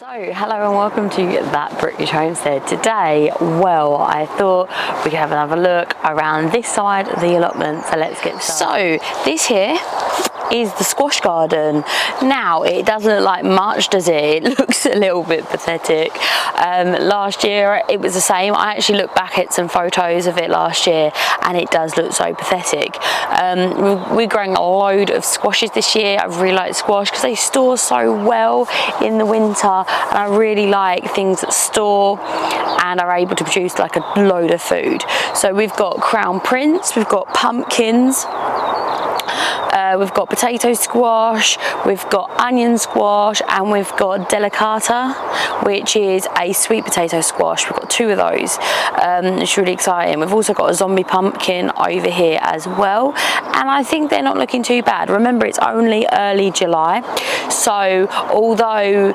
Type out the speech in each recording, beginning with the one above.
So, hello and welcome to That British Homestead. Today, well, I thought we could have another look around this side of the allotment, so let's get started. So, this here is the squash garden. Now, it doesn't look like much, does it? It looks a little bit pathetic. Last year, it was the same. I actually looked back at some photos of it last year, and it does look so pathetic. We're growing a load of squashes this year. I really like squash because they store so well in the winter, and I really like things that store and are able to produce like a load of food. So we've got crown prince, we've got pumpkins, we've got potato squash, we've got onion squash, and we've got delicata, which is a sweet potato squash. We've got two of those. It's really exciting. We've also got a zombie pumpkin over here as well, and I think they're not looking too bad. Remember, it's only early July, so although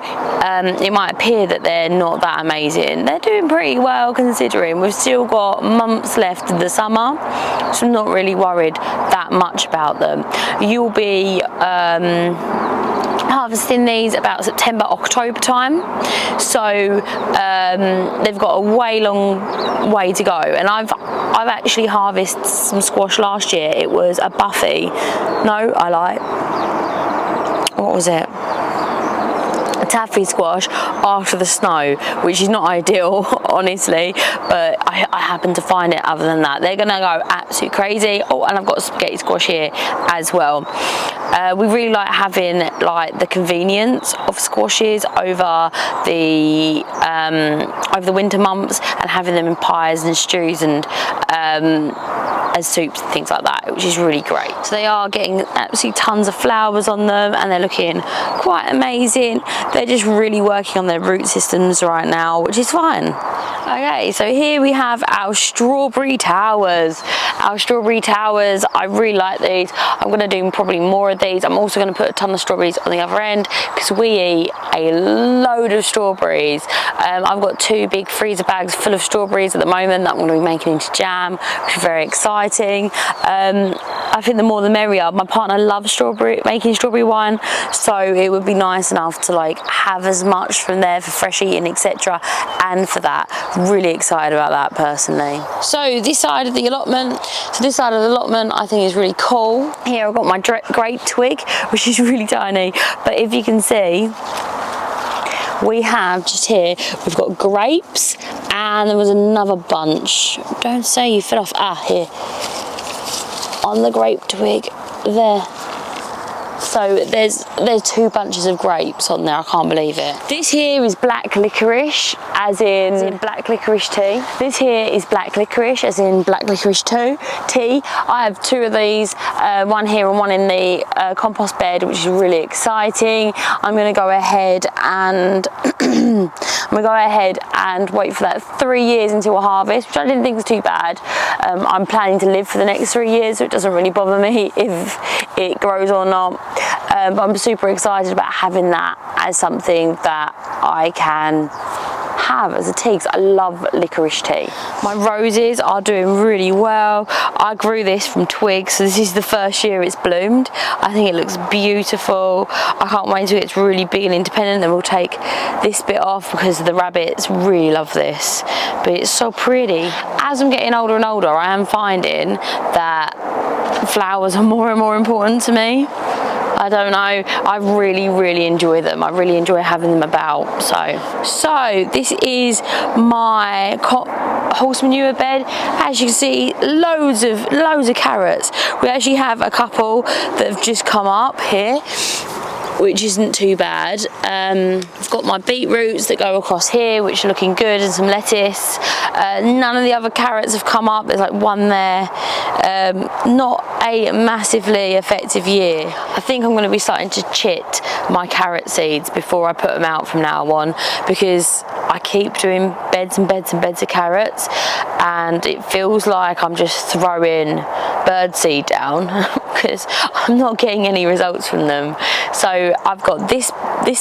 it might appear that they're not that amazing, they're doing pretty well considering we've still got months left of the summer, so I'm not really worried that much about them. You'll be harvesting these about September, October time, so they've got a long way to go. And I've actually harvested some squash last year. It was a Buffy. No, I lied. What was it? A taffy squash after the snow, which is not ideal, honestly, but I happened to find it. Other than that, they're gonna go absolutely crazy. Oh, and I've got a spaghetti squash here as well. We really like having like the convenience of squashes over the winter months, and having them in pies and stews and as soups and things like that, which is really great. So they are getting absolutely tons of flowers on them, and they're looking quite amazing. They're just really working on their root systems right now, which is fine. Okay, so here we have our strawberry towers. Our strawberry towers, I really like these. I'm going to do probably more of these. I'm also going to put a ton of strawberries on the other end because we eat a load of strawberries. I've got two big freezer bags full of strawberries at the moment that I'm going to be making into jam, which is very exciting. I think the more the merrier. My partner loves making strawberry wine, so it would be nice enough to like have as much from there for fresh eating, etc. And for that, really excited about that personally. So this side of the allotment, I think is really cool. Here I've got my grape twig, which is really tiny, but if you can see, we have just here, we've got grapes, and there was another bunch. Don't say you fell off. Here on the grape twig there. So there's two bunches of grapes on there. I can't believe it. This here is black licorice, as in black licorice tea. This here is black licorice, as in black licorice tea. I have two of these, one here and one in the compost bed, which is really exciting. I'm going to go ahead and wait for that 3 years until a harvest, which I didn't think was too bad. I'm planning to live for the next 3 years, so it doesn't really bother me if it grows or not. But I'm super excited about having that as something that I can have as a tea, because I love licorice tea. My roses are doing really well. I grew this from twigs, so this is the first year it's bloomed. I think it looks beautiful. I can't wait until it's really big and independent, then we'll take this bit off because the rabbits really love this, but it's so pretty. As I'm getting older and older, I am finding that flowers are more and more important to me. I don't know, I really enjoy them. I really enjoy having them about. So this is my horse manure bed. As you can see, loads of carrots. We actually have a couple that have just come up here, which isn't too bad. I've got my beetroots that go across here, which are looking good, and some lettuce. None of the other carrots have come up. There's like one there. Not a massively effective year. I think I'm going to be starting to chit my carrot seeds before I put them out from now on, because I keep doing beds and beds and beds of carrots, and it feels like I'm just throwing birdseed down because I'm not getting any results from them. So I've got this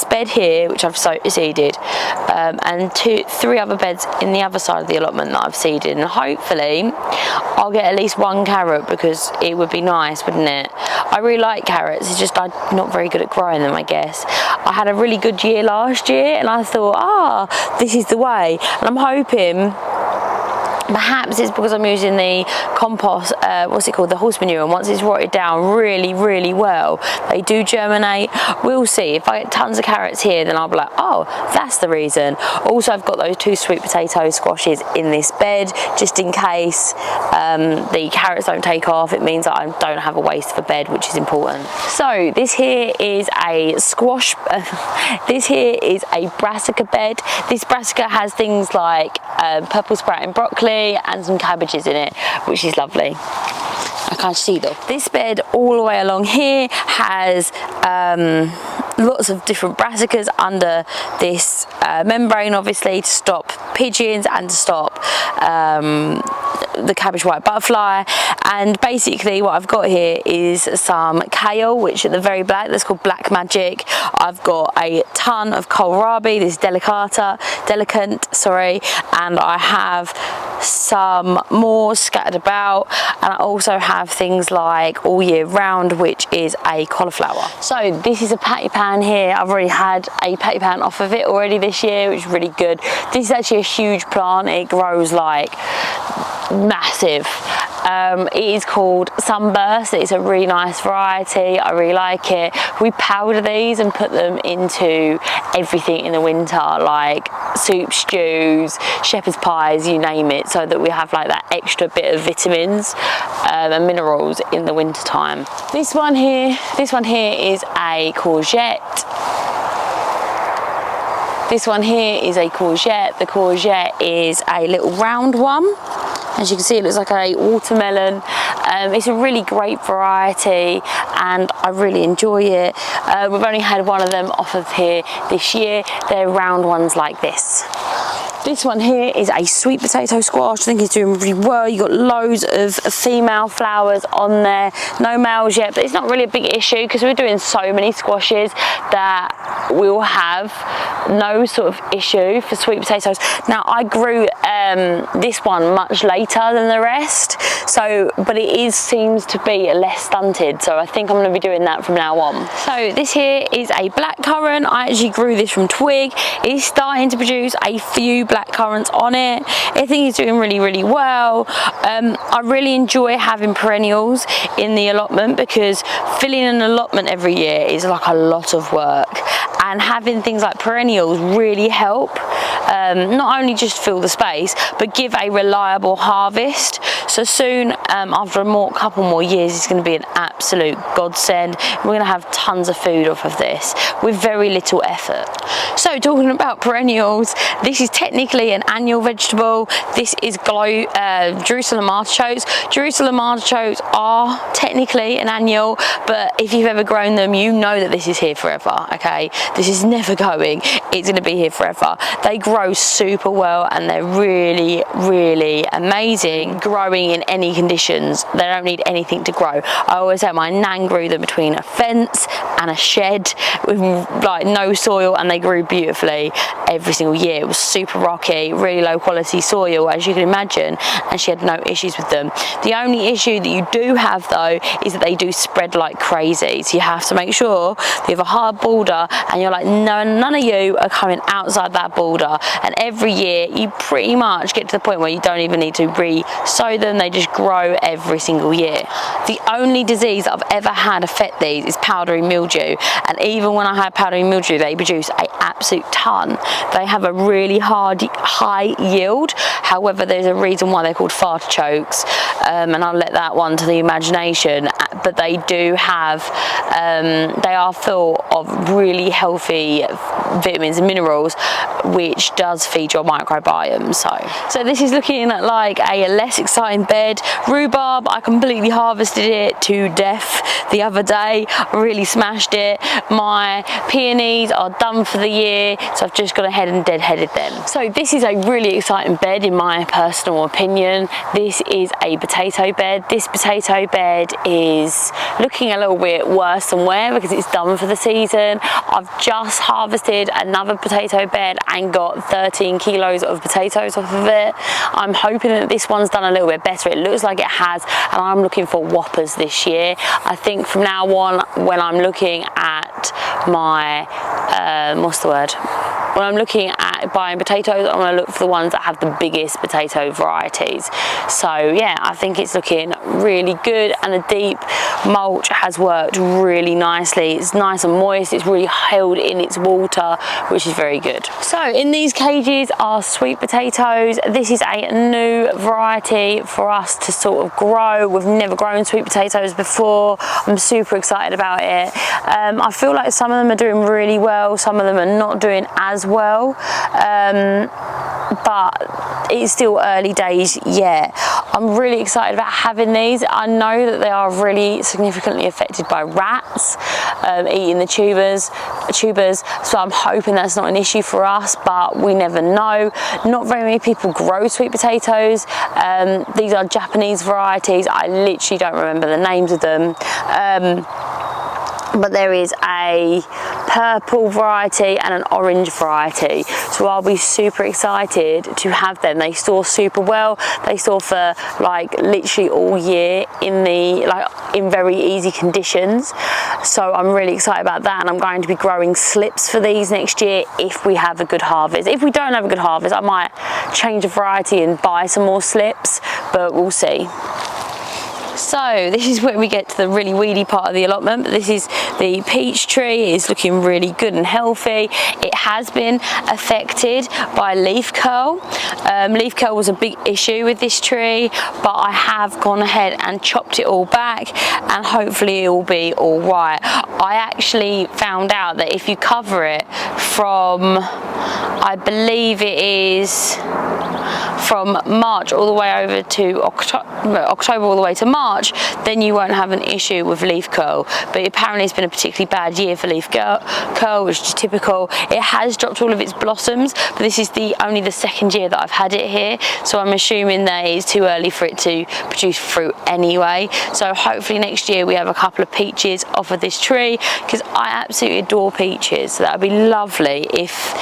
bed here, which I've seeded, and three other beds in the other side of the allotment that I've seeded, and hopefully I'll get at least one carrot, because it would be nice, wouldn't it? I really like carrots, it's just I'm not very good at growing them, I guess. I had a really good year last year, and I thought, this is the way. And I'm hoping perhaps it's because I'm using the compost, what's it called, the horse manure, and once it's rotted down really, really well, they do germinate. We'll see. If I get tons of carrots here, then I'll be like, oh, that's the reason. Also, I've got those 2 sweet potato squashes in this bed, just in case the carrots don't take off. It means that I don't have a waste for bed, which is important. So this here is a squash, this here is a brassica bed. This brassica has things like purple sprouting broccoli and some cabbages in it, which is lovely. I can't see though. This bed all the way along here has lots of different brassicas under this membrane, obviously to stop pigeons and to stop the cabbage white butterfly. And basically what I've got here is some kale, which at the very back, that's called black magic. I've got a ton of kohlrabi, this delicant, sorry, and I have some more scattered about, and I also have things like all year round, which is a cauliflower. So this is a patty pan here. I've already had a patty pan off of it already this year, which is really good. This is actually a huge plant. It grows like massive. It is called Sunburst. It's a really nice variety. I really like it. We powder these and put them into everything in the winter, like soup, stews, shepherd's pies, you name it, so that we have like that extra bit of vitamins and minerals in the winter time. This one here is a courgette. This one here is a courgette. The courgette is a little round one. As you can see, it looks like a watermelon. It's a really great variety and I really enjoy it. We've only had one of them off of here this year. They're round ones like this. This one here is a sweet potato squash. I think it's doing really well. You've got loads of female flowers on there. No males yet, but it's not really a big issue because we're doing so many squashes that we'll have no sort of issue for sweet potatoes. Now, I grew this one much later than the rest, but it seems to be less stunted, so I think I'm going to be doing that from now on. So this here is a blackcurrant. I actually grew this from twig. It's starting to produce a few blackcurrants on it. I think it's doing really, really well. I really enjoy having perennials in the allotment because filling an allotment every year is like a lot of work, and having things like perennials really help. Not only just fill the space, but give a reliable harvest. So soon, after a couple more years, it's going to be an absolute godsend. We're going to have tons of food off of this with very little effort. So talking about perennials, this is technically an annual vegetable. This is Jerusalem artichokes. Jerusalem artichokes are technically an annual, but if you've ever grown them, you know that this is here forever, okay? This is never going. It's going to be here forever. They grow super well and they're really, really amazing growing in any conditions. They don't need anything to grow. I always say my nan grew them between a fence and a shed with like no soil, and they grew beautifully every single year. It was super rocky, really low quality soil, as you can imagine, and she had no issues with them. The only issue that you do have though is that they do spread like crazy, so you have to make sure that you have a hard border and you're like, no, none of you are coming outside that border. And every year you pretty much get to the point where you don't even need to re-sow them. They just grow every single year. The only disease that I've ever had affect these is powdery mildew, and even when I had powdery mildew, they produce an absolute ton. They have a really high yield. However, there's a reason why they're called fartichokes, and I'll let that one to the imagination. But they do have, they are full of really healthy vitamins and minerals, which does feed your microbiome. So this is looking like a less exciting bed. Rhubarb, I completely harvested it to death the other day. I really smashed it. My peonies are done for the year, so I've just gone ahead and deadheaded them. So this is a really exciting bed in my personal opinion. This is a potato bed. This potato bed is looking a little bit worse than wear because it's done for the season. I've just harvested another potato bed and got 13 kilos of potatoes off of it. I'm hoping that this one's done a little bit better. It looks like it has, and I'm looking for whoppers this year. I think from now on, when I'm looking at my what's the word? When I'm looking at buying potatoes, I want to look for the ones that have the biggest potato varieties. So yeah, I think it's looking really good, and the deep mulch has worked really nicely. It's nice and moist, it's really held in its water, which is very good. So in these cages are sweet potatoes. This is a new variety for us to sort of grow. We've never grown sweet potatoes before. I'm super excited about it. I feel like some of them are doing really well, some of them are not doing as well, but it's still early days yet. I'm really excited about having these. I know that they are really significantly affected by rats eating the tubers, so I'm hoping that's not an issue for us, but we never know. Not very many people grow sweet potatoes. These are Japanese varieties. I literally don't remember the names of them. But there is a purple variety and an orange variety, so I'll be super excited to have them. They store super well. They store for like literally all year in very easy conditions, so I'm really excited about that, and I'm going to be growing slips for these next year if we have a good harvest. If we don't have a good harvest, I might change the variety and buy some more slips, but we'll see. So this is where we get to the really weedy part of the allotment. This is the peach tree. It's looking really good and healthy. It has been affected by leaf curl. Leaf curl was a big issue with this tree, but I have gone ahead and chopped it all back, and hopefully it will be all right. I actually found out that if you cover it from, I believe it is from March all the way over to October all the way to March, then you won't have an issue with leaf curl. But apparently it's been a particularly bad year for leaf curl, which is typical. It has dropped all of its blossoms, but this is only the second year that I've had it here, so I'm assuming that it's too early for it to produce fruit anyway. So hopefully next year we have a couple of peaches off of this tree, because I absolutely adore peaches. So that would be lovely if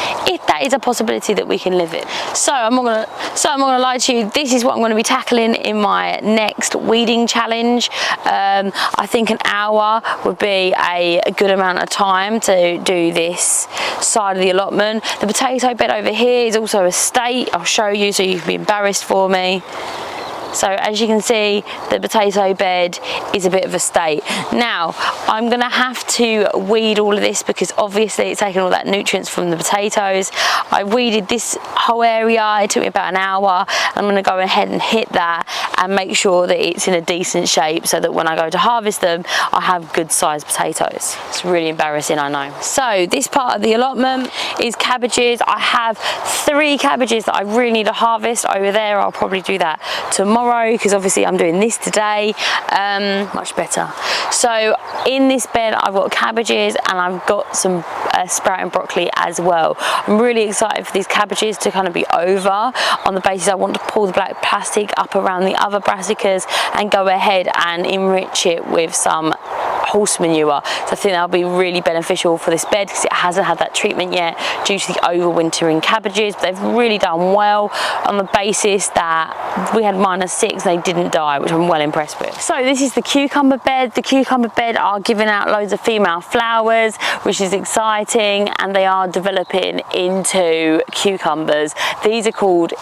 that is a possibility that we can live it. So I'm not gonna lie to you, this is what I'm going to be tackling in my next weeding challenge. I think an hour would be a good amount of time to do this side of the allotment. The potato bed over here is also a state. I'll show you so you can be embarrassed for me. So as you can see, the potato bed is a bit of a state. Now, I'm gonna have to weed all of this because obviously it's taking all that nutrients from the potatoes. I weeded this whole area, it took me about an hour. I'm gonna go ahead and hit that and make sure that it's in a decent shape so that when I go to harvest them, I have good sized potatoes. It's really embarrassing, I know. So this part of the allotment is cabbages. I have 3 cabbages that I really need to harvest over there. I'll probably do that tomorrow, because obviously I'm doing this today. Much better. So in this bed I've got cabbages and I've got some sprouting broccoli as well. I'm really excited for these cabbages to kind of be over, on the basis I want to pull the black plastic up around the other brassicas and go ahead and enrich it with some horse manure. So I think that'll be really beneficial for this bed because it hasn't had that treatment yet due to the overwintering cabbages. But they've really done well on the basis that we had -6, they didn't die, which I'm well impressed with. So this is the cucumber bed. The cucumber bed are giving out loads of female flowers, which is exciting, and they are developing into cucumbers. These are called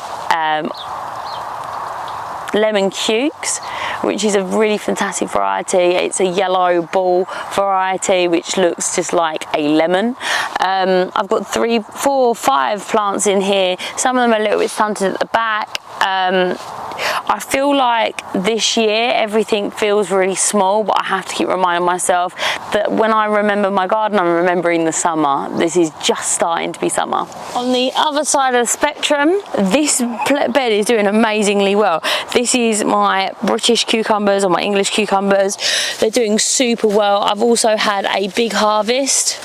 lemon cukes, which is a really fantastic variety. It's a yellow ball variety which looks just like a lemon. I've got 3, 4, 5 plants in here. Some of them are a little bit stunted at the back. I feel like this year everything feels really small, but I have to keep reminding myself that when I remember my garden, I'm remembering the summer. This is just starting to be summer. On the other side of the spectrum, this bed is doing amazingly well. This is my British cucumbers or my English cucumbers. They're doing super well. I've also had a big harvest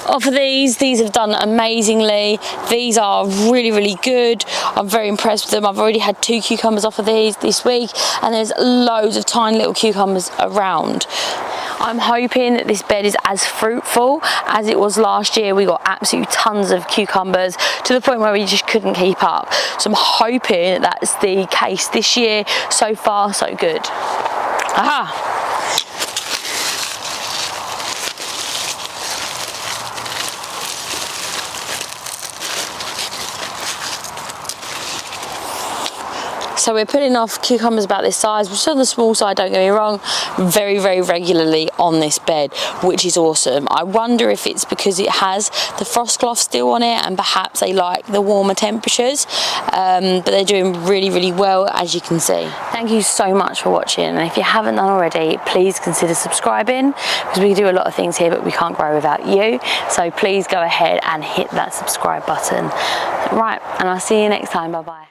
off of these. These have done amazingly. These are really, really good. I'm very impressed with them. I've already had 2 cucumbers off of these this week, and there's loads of tiny little cucumbers around. I'm hoping that this bed is as fruitful as it was last year. We got absolutely tons of cucumbers to the point where we just couldn't keep up. So I'm hoping that's the case this year. So far, so good. Aha! So we're putting off cucumbers about this size, which is on the small side, don't get me wrong, very, very regularly on this bed, which is awesome. I wonder if it's because it has the frost cloth still on it and perhaps they like the warmer temperatures, but they're doing really, really well, as you can see. Thank you so much for watching, and if you haven't done already, please consider subscribing, because we do a lot of things here but we can't grow without you. So please go ahead and hit that subscribe button. Right, and I'll see you next time. Bye bye.